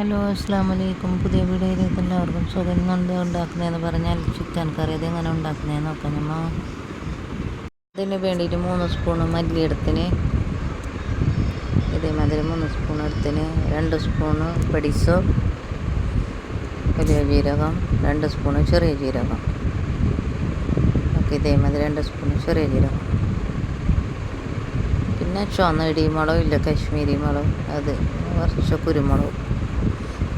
Hello അസ്സാമലൈക്കും. പുതിയ വീഡിയോയിലേക്ക് എല്ലാവർക്കും സുഖം. ഇന്ന് ഉണ്ടാക്കുന്നതെന്ന് പറഞ്ഞാൽ ചിക്കൻ കറി. അതെങ്ങനെ ഉണ്ടാക്കുന്നതെന്ന് നോക്കാം. നമ്മൾ അതിന് വേണ്ടിയിട്ട് 3 സ്പൂണ് മല്ലിയെടുത്തിന്, ഇതേമാതിരി 3 സ്പൂൺ എടുത്തിന്, 2 സ്പൂണ് പൊടിസോ വലിയ ജീരകം, 2 സ്പൂണ് ചെറിയ ജീരകം, ഓക്കെ. ഇതേമാതിരി 2 സ്പൂണ് ചെറിയ ജീരകം, പിന്നെ ചുവന്ന ഇടിമുളക് ഇല്ല, കാശ്മീരി മുളക്, അത് കുറച്ച് കുരുമുളക്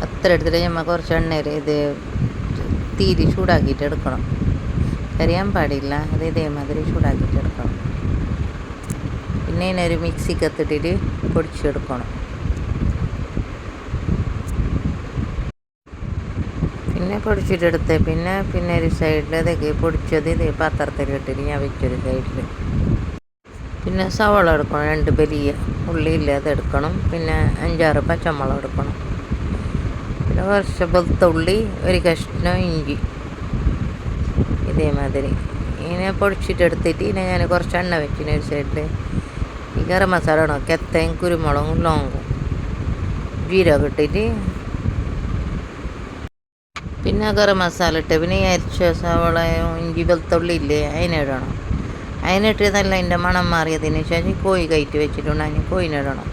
അത്ര എടുത്തിട്ട് നമ്മൾ കുറച്ച് എണ്ണയിൽ ഇത് തീരി ചൂടാക്കിയിട്ട് എടുക്കണം. കരിയാൻ പാടില്ല. അത് ഇതേമാതിരി ചൂടാക്കിയിട്ട് എടുക്കണം. പിന്നെ ഇതിനൊരു മിക്സിക്കത്തിട്ടിട്ട് പൊടിച്ചെടുക്കണം. പിന്നെ പൊടിച്ചിട്ടെടുത്ത് പിന്നെ ഒരു സൈഡിൽ ഇതൊക്കെ പൊടിച്ചത് ഇത് പാത്രത്തിലിട്ടിട്ട് ഞാൻ വെച്ചൊരു സൈഡിൽ. പിന്നെ സവാള എടുക്കണം, 2 വലിയ ഉള്ളിയില്ല അതെടുക്കണം. പിന്നെ 5-6 പച്ചമുളക് എടുക്കണം. പിന്നെ കുറച്ച് വെളുത്തുള്ളി, ഒരു കഷ്ണം ഇഞ്ചി, ഇതേമാതിരി ഇങ്ങനെ പൊടിച്ചിട്ടെടുത്തിട്ട് ഇതിനെ ഞാൻ കുറച്ച് എണ്ണ വെച്ചിന് ഒരു സൈഡിൽ. ഈ ഗരം മസാല ഇടണം, കെത്തയും കുരുമുളകും ലോങ്ങും ജീരകം ഇട്ടിട്ട്, പിന്നെ ഗരം മസാല ഇട്ട് പിന്നെ ഈ അരിച്ച സവാളയും ഇഞ്ചി വെളുത്തുള്ളി ഇല്ലേ അതിനിടണം. അതിനിട്ട് നല്ല അതിൻ്റെ മണം മാറിയതിന് ശേഷം കോഴി കയറ്റി വെച്ചിട്ടുണ്ട്, അതിന് കോഴിനിടണം.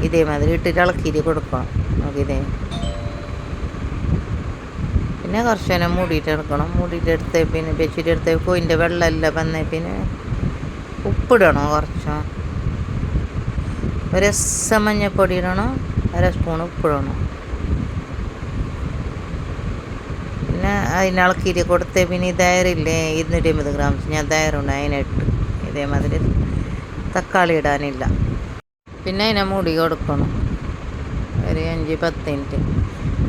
ഇതേമാതിരി ഇട്ടിട്ട് ഇളക്കിയിട്ട് കൊടുക്കണം. നോക്കിയതേ. പിന്നെ കുറച്ച് നേരം മൂടിയിട്ട് എടുക്കണം. മൂടിയിട്ടെടുത്ത് പിന്നെ വെച്ചിട്ടെടുത്ത് കോഴിൻ്റെ വെള്ളമെല്ലാം വന്നേ പിന്നെ ഉപ്പിടണം. കുറച്ച് ഒരു മഞ്ഞപ്പൊടി ഇടണം, 1 സ്പൂൺ ഉപ്പിടണം. പിന്നെ അതിനിളക്കിയിട്ട് കൊടുത്ത് പിന്നെ ഈ ദയറില്ലേ 250 ഗ്രാം ഞാൻ ദയറുണ്ട്, അതിനിട്ട് ഇതേമാതിരി. തക്കാളി ഇടാനില്ല. പിന്നെ അതിനെ മൂടി കൊടുക്കണം ഒരു 5-10 മിനിറ്റ്.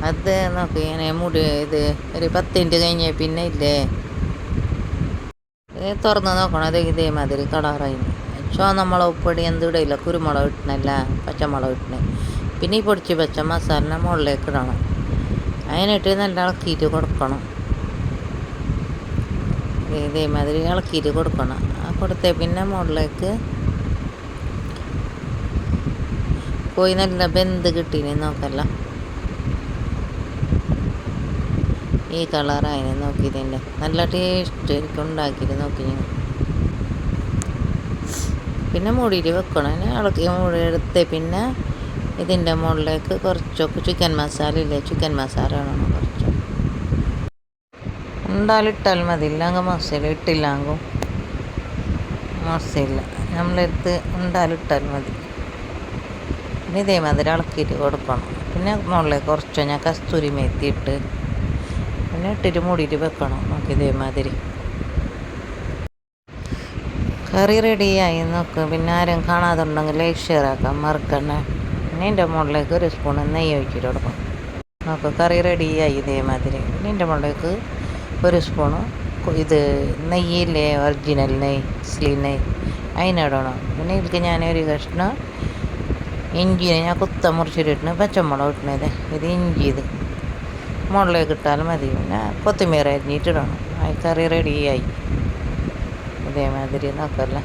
അത് നോക്കി ഇങ്ങനെ മുടി ഇത് ഒരു 10 മിനിറ്റ് കഴിഞ്ഞ പിന്നെ ഇല്ലേ തുറന്ന് നോക്കണം. അത് ഇതേമാതിരി കളറായി. ചുവന്ന പൊടി എന്തും ഇടയില്ല, കുരുമുളക് ഇട്ടണല്ല, പച്ചമുളക് ഇട്ടണേ. പിന്നെ ഈ പൊടിച്ച് വെച്ച മസാല മുകളിലേക്ക് ഇടണം. അതിനിട്ട് നല്ല ഇളക്കിയിട്ട് കൊടുക്കണം. ഇതേമാതിരി ഇളക്കിയിട്ട് കൊടുക്കണം. കൊടുത്തേ പിന്നെ മുകളിലേക്ക് കോഴി നല്ല വെന്ത് കിട്ടീന് നോക്കല്ല. ഈ കളറായിന് നോക്കിയതിൻ്റെ നല്ല ടേസ്റ്റ് എനിക്ക് ഉണ്ടാക്കിയിട്ട് നോക്കി ഞാൻ. പിന്നെ മൂടിയിട്ട് വെക്കണം. ഇളക്കി മൂടി എടുത്ത് പിന്നെ ഇതിൻ്റെ മുകളിലേക്ക് കുറച്ചൊക്കെ ചിക്കൻ മസാല ഇല്ലേ, ചിക്കൻ മസാല ഇടണം കുറച്ച്. ഉണ്ടാലിട്ടാൽ മതി, ഇല്ലെങ്കിൽ മസാല ഇട്ടില്ലെങ്കിൽ മസാല നമ്മളെടുത്ത് ഉണ്ടാലിട്ടാൽ മതി. പിന്നെ ഇതേമാതിരി ഇളക്കിയിട്ട് കൊടുക്കണം. പിന്നെ മുകളിലേക്ക് കുറച്ച് ഞാൻ കസ്തൂരി മേത്തി ഇട്ട് പിന്നെ ഇട്ടിട്ട് മൂടിയിട്ട് വെക്കണം. നോക്കി ഇതേമാതിരി കറി റെഡിയായി നോക്ക്. പിന്നെ ആരും കാണാതുണ്ടെങ്കിൽ ലൈക്ക് ഷെയർ ആക്കാം മറക്കണ്ട. പിന്നെ ഇതിൻ്റെ മുകളിലേക്ക് 1 സ്പൂൺ നെയ്യ് ഒഴിച്ചിട്ട് കൊടുക്കണം. നോക്ക് കറി റെഡിയായി ഇതേമാതിരി. പിന്നെ ഇതിൻ്റെ മുകളിലേക്ക് 1 സ്പൂണ് ഇത് നെയ്യില്ലേ, ഒറിജിനൽ നെയ്യ്, സ്ലീ നെയ്യ്, അതിനിടണം. പിന്നെ ഇതിലേക്ക് ഞാൻ ഒരു കഷ്ണം ഇഞ്ചിനെ ഞാൻ കുത്ത മുറിച്ചിട്ടിട്ട് പച്ചമുളക് ഇട്ടണത് ഇത് ഇഞ്ചി ഇത് മുകളിലേക്ക് ഇട്ടാലും മതി. പിന്നെ കൊത്തിമീര അരിഞ്ഞിട്ടിടണം. ആ കറി റെഡിയായി ഇതേമാതിരി നോക്കല്ല.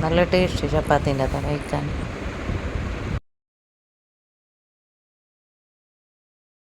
നല്ല ടേസ്റ്റ് ചപ്പാത്തിൻ്റെ അകത്ത് കഴിക്കാൻ.